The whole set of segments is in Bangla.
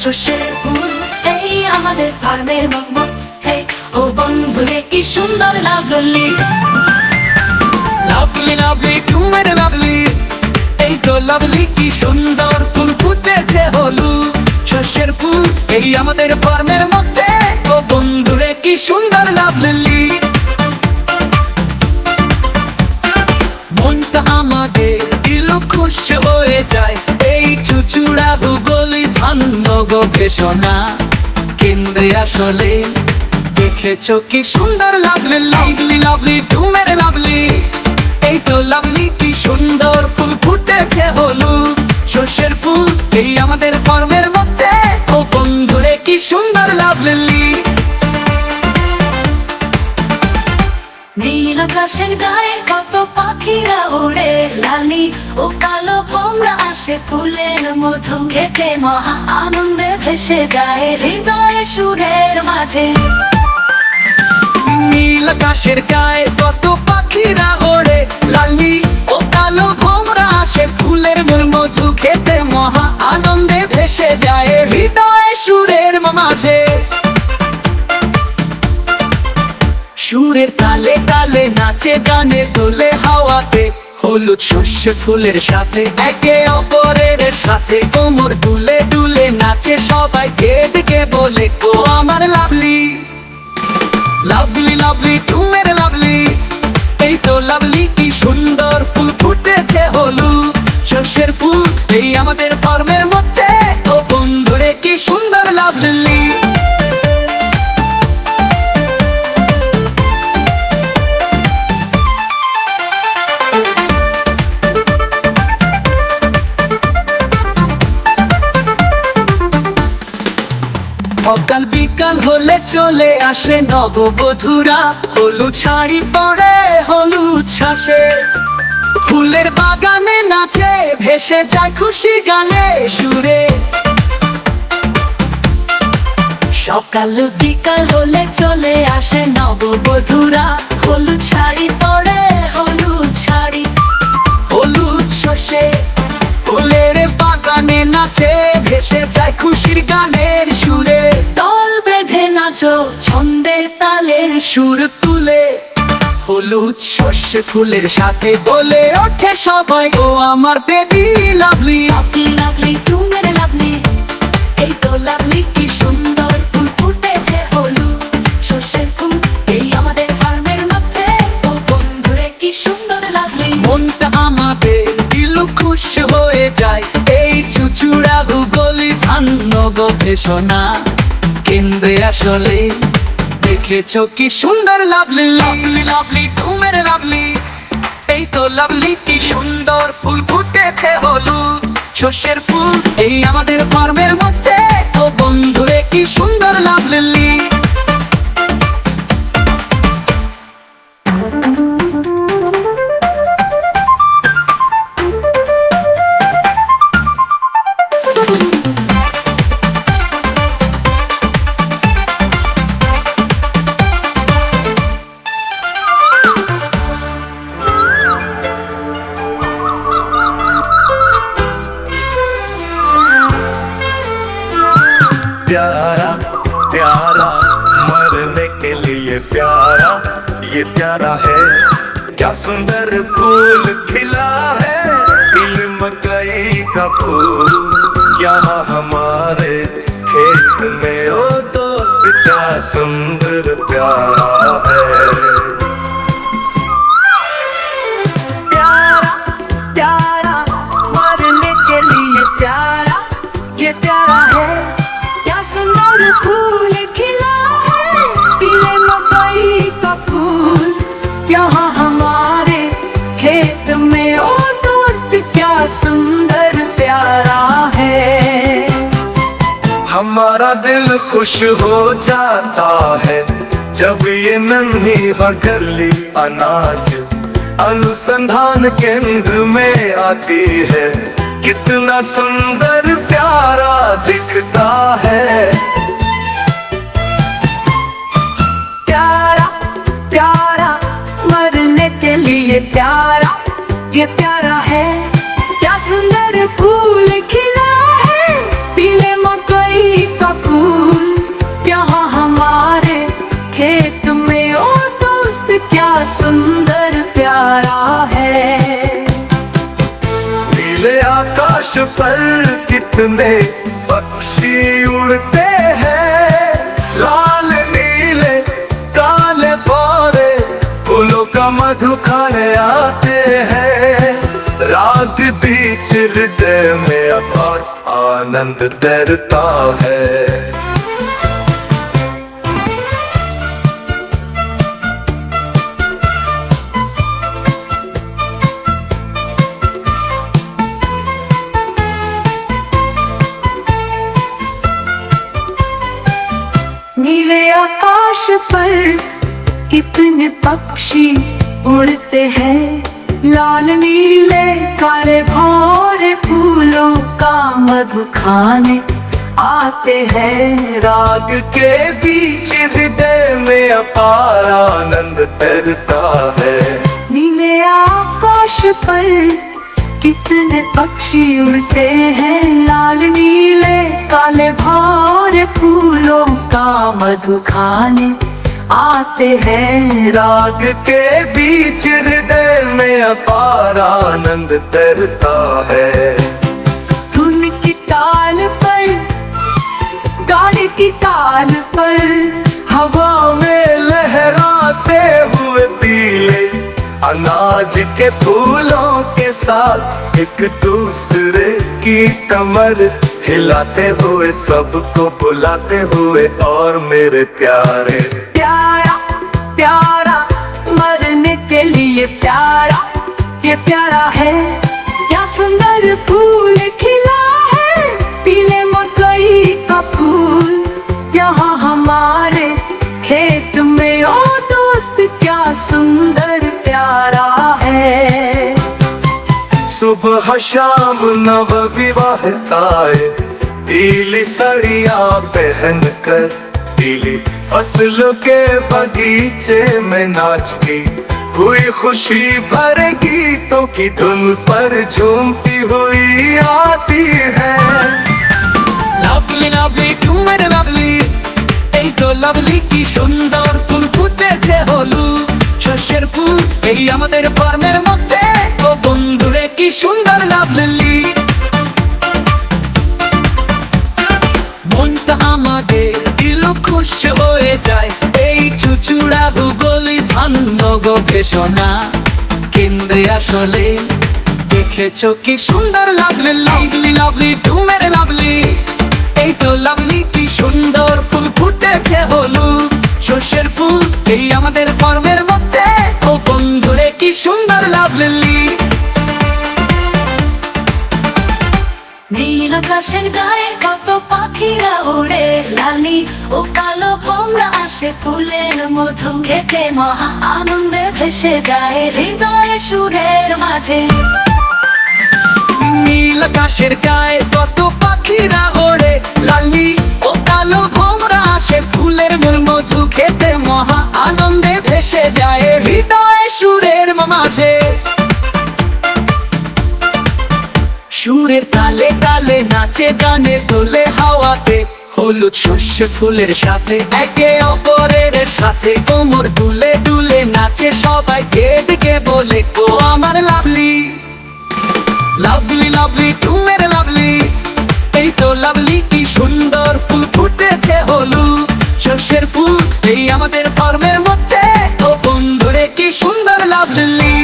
শস্যের ফুল এই আমাদের ফার্মের মগমগ। হে ও বন্ধুরে কি সুন্দর লাগলি, লাভলি লাভলি তোমার লাভলি, এই তো লাভলি কি সুন্দর ফুল ফুটেছে হলুদ শস্যের ফুল এই আমাদের ফার্মের মধ্যে। ও বন্ধুরে কি সুন্দর লাভলি, মনটা আমাদের দিল খুশি হয়ে যায়। এই চুচুড়া ভূগোলি ধান গবেষণা কেন্দ্রে আসলে দেখেছো কি সুন্দর লাভলি, লাভলি লাভলি তোমার লাভলি, এই তো লাভলি কি সুন্দর ফুল ফুটেছে হলুদ শস্যের ফুল এই আমাদের ফার্মের মধ্যে। ও বন্ধুরে কি সুন্দর লাভলি, নীল আকাশের গায়ে কত পাখিরা ওড়ে, লালি ও কালো ভোমরা আসে ফুলের মধু খেতে, মহা আনন্দে ভেসে যায় হৃদয়ে সুরের মাঝে। নীল আকাশের গায়ে কত পাখিরা ওড়ে, লালি ও কালো ভোমরা আসে ফুলের মধু খেতে, মহা আনন্দে ভেসে যায় হৃদয়ে সুরের মাঝে। সুরের তালে তালে নাচে গানে দোলে হাওয়াতে, হলুদ শস্য ফুলের সাথে একে অপরের সাথে কোমর দুলে দুলে নাচে সবাই ডেকে বলে ও আমার লাভলি, লাভলি লাভলি তোমার লাভলি, এই তো লাভলি কি সুন্দর ফুল ফুটেছে হলুদ শস্যের ফুল এই আমাদের ফার্মের মধ্যে। ও বন্ধুরে কি সুন্দর লাভলি, সকাল বিকাল হলে চলে আসে নববধূরা, হলুদ শাড়ি পরে হলুদ শ্বাসে ফুলের বাগানে নাচে ভেসে যায় খুশি গানে সুরে। সকাল বিকাল হলে চলে আসে নববধূরা, হলুদ শাড়ি পরে হলুদ শাড়ি হলুদ শস্যে ফুলের বাগানে নাচে ভেসে যায় খুশির গানের সুরে। দল বেঁধে নাচো ছন্দের তালের সুর তুলে হলুদ শস্য ফুলের সাথে বলে ওঠে সবাই ও আমার বেবি লাভলি, লাভলি লাভলি তোমার লাভলি, এই তো লাভলি কি সুন্দর ফুল ফুটেছে হলুদ শস্যের ফুল এই আমাদের ফার্মের মধ্যে। ও বন্ধুরে কি সুন্দর লাভলি, মনটা আমাদের দিল খুশি হয়ে যায়। এই চুচুড়া ভূগোলি ধান গবেষণা কেন্দ্রে আসলে দেখেছো কি সুন্দর লাভলি, লাভলি লাভলি তোমার লাভলি, এই তো লাভলি কি সুন্দর ফুল ফুটেছে হলুদ শস্যের ফুল এই আমাদের ফার্মের মধ্যে। ও বন্ধুরে কি সুন্দর লাভলি, प्यारा प्यारा मरने के लिए प्यारा ये प्यारा है, क्या सुंदर फूल खिला है दिल मकई का फूल यहाँ हमारे खेत में। ओ दोस्त क्या सुंदर प्यारा है, प्यारा प्यारा मरने के लिए प्यारा ये प्यारा है, क्या सुंदर फूल खिला है पीले मकई का फूल यहाँ हमारे खेत में। ओ दोस्त क्या सुंदर प्यारा है, हमारा दिल खुश हो जाता है जब ये नन्ही हकली अनाज अनुसंधान केंद्र में आती है। कितना सुंदर प्यारा दिखता है, प्यारा प्यारा मरने के लिए प्यारा ये प्यारा है, क्या सुंदर फूल खिला है पीले मकई का मधु खाने आते हैं, राग बीच हृदय में अपार आनंद तैरता है। नीले आकाश पर कितने पक्षी उड़ते हैं, लाल नीले काले भौरे फूलों का मधु खाने आते हैं। राग के बीच हृदय में अपार आनंद तैरता है। नीले आकाश पर कितने पक्षी उड़ते हैं, लाल नीले काले भौरे फूलों का मधु खाने आते हैं। राग के बीच हृदय में अपार आनंद तैरता है। धुन की ताल पर, गाने की ताल पर, हवा में लहराते हुए पीले अनाज के फूलों के साथ एक दूसरे की कमर हिलाते हुए, सबको बुलाते हुए, और मेरे प्यारे प्यारा प्यारा मरने के लिए प्यारा, ये प्यारा है क्या सुंदर फूल खिला है, पीले मकई का फूल यहाँ हमारे खेत में। ओ दोस्त क्या सुंदर प्यारा है। सुबह शाम नव विवाहिताएं पीली साड़ियाँ पहन कर पीली फसलों के बगीचे में नाचती हुई, खुशी भरे गीतों की धुन पर झूमती हुई आती है। লাভলি লাভলি তুমি লাভলি, এই তো লাভলি কি সুন্দর ফুল ফুটেছে হলুদ শস্যের ফুল এই আমাদের ফার্মের মধ্যে। ও বন্ধুরে কি সুন্দর লাভলি, মনটা আমাদের দিল খুশ হয়ে যায়। এই চুচুড়া ভূগোলি ধান্য গবেষণা কেন্দ্রে আসলে দেখেছো কি সুন্দর লাভলি লাভলি লাভলি তুমি লাভলি, এই তো লাভলি কি সুন্দর ফুল ফুটেছে হলুদ শস্যের ফুল এই আমাদের ফার্মের মধ্যে। ও বন্ধুরে কি সুন্দর লাভলি। নীল আকাশের গায়ে কত পাখিরা ওড়ে, লালি ও কালো ভোমরা আসে ফুলের মধু খেতে, মহা আনন্দে ভেসে যায় হৃদয়ে সুরের মাঝে। নীল আকাশের গায়ে কত পাখিরা ওড়ে, লালি ও কালো ভোমরা আসে ফুলের মধু খেতে, মহা আনন্দে ভেসে যায় হৃদয়ে সুরের মাঝে। সুরের তালে তালে নাচে গানে তোলে হাওয়াতে, হলুদ শস্য ফুলের সাথে একে অপরের সাথে কোমর দুলে দুলে নাচে সবাই, ডেকে বলে ও আমার লাভলি লাভলি লাভলি তুমি লাভলি, এই তো লাভলি কি সুন্দর ফুল ফুটেছে হলুদ শস্যের ফুল এই আমাদের ফার্মের মধ্যে। ও বন্ধুরে কি সুন্দর লাভলি।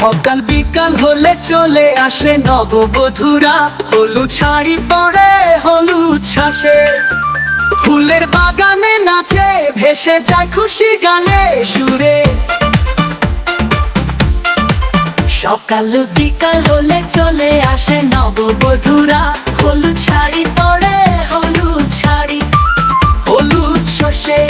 সকাল বিকাল হলে চলে আসে নববধূরা, হলুদ শাড়ি পরে হলুদ শ্বাসে ফুলের বাগানে নাচে ভেসে যায় খুশি গানে সুরে। সকাল বিকাল হলে চলে আসে নববধূরা, হলুদ শাড়ি পরে হলুদ শাড়ি, হলুদ শস্যে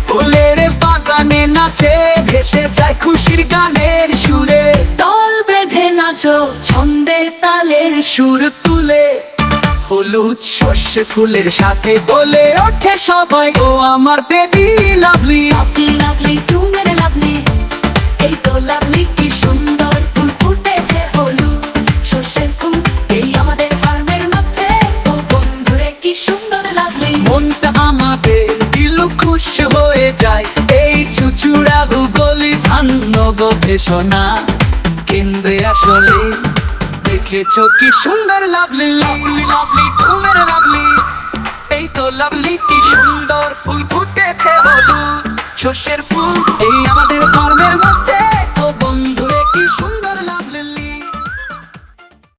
ফুলের বাগানে নাচে ভেসে যায় খুশির গানের সুরে। দল বেঁধে নাচো ছন্দের তালের সুর তুলে হলুদ শস্য ফুলের সাথে বলে ওঠে সবাই ও আমার বেবি লাভলি লাভলি লাভলি তুমি লাভলি, এই তো লাভলি কি সুন্দর ফুল ফুটেছে হলুদ শস্যের ফুল এই আমাদের ফার্মের মধ্যে। ও বন্ধুরে কি সুন্দর লাভলি, মনটা আমাদের দিল খুশ হয়ে যায়। এই চুচুড়া ভূগোলি ধান্য গবেষণা কেন্দ্রে আসলে দেখেছো কি সুন্দর লাভলি লাভলি লাভলি ফুলের লাভলি এই তো লাভলি কি সুন্দর ফুল ফুটেছে হলুদ শস্যের ফুল এই আমাদের ফার্মের মধ্যে